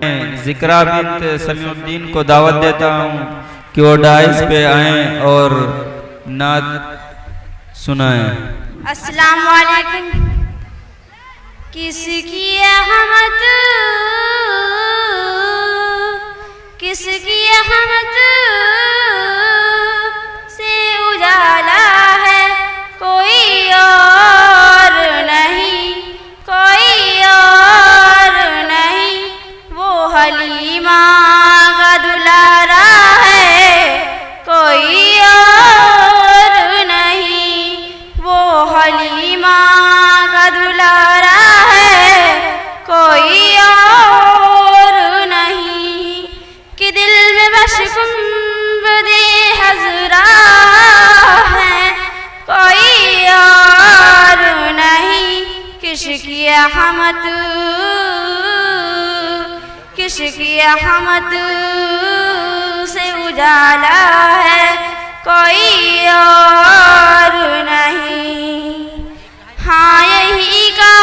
जिक्रा बिन्त समीउद्दीन को दावत देता हूँ कि वो डाइस पे आएं और नात सुनाएं। अस्सलाम वालेकुम। किसकी रहमत, किसकी रहमत से उजाला है, कोई और नहीं, कोई और नहीं। वो हलीमा का दुलारा है, कोई और नहीं। वो हलीमा का दुलारा है, कोई और नहीं। कि दिल में बशकुंबदे हज़रा है, कोई और नहीं। किसकी रहमत, किसकी रहमत से उजाला है, कोई और नहीं। हाँ यही का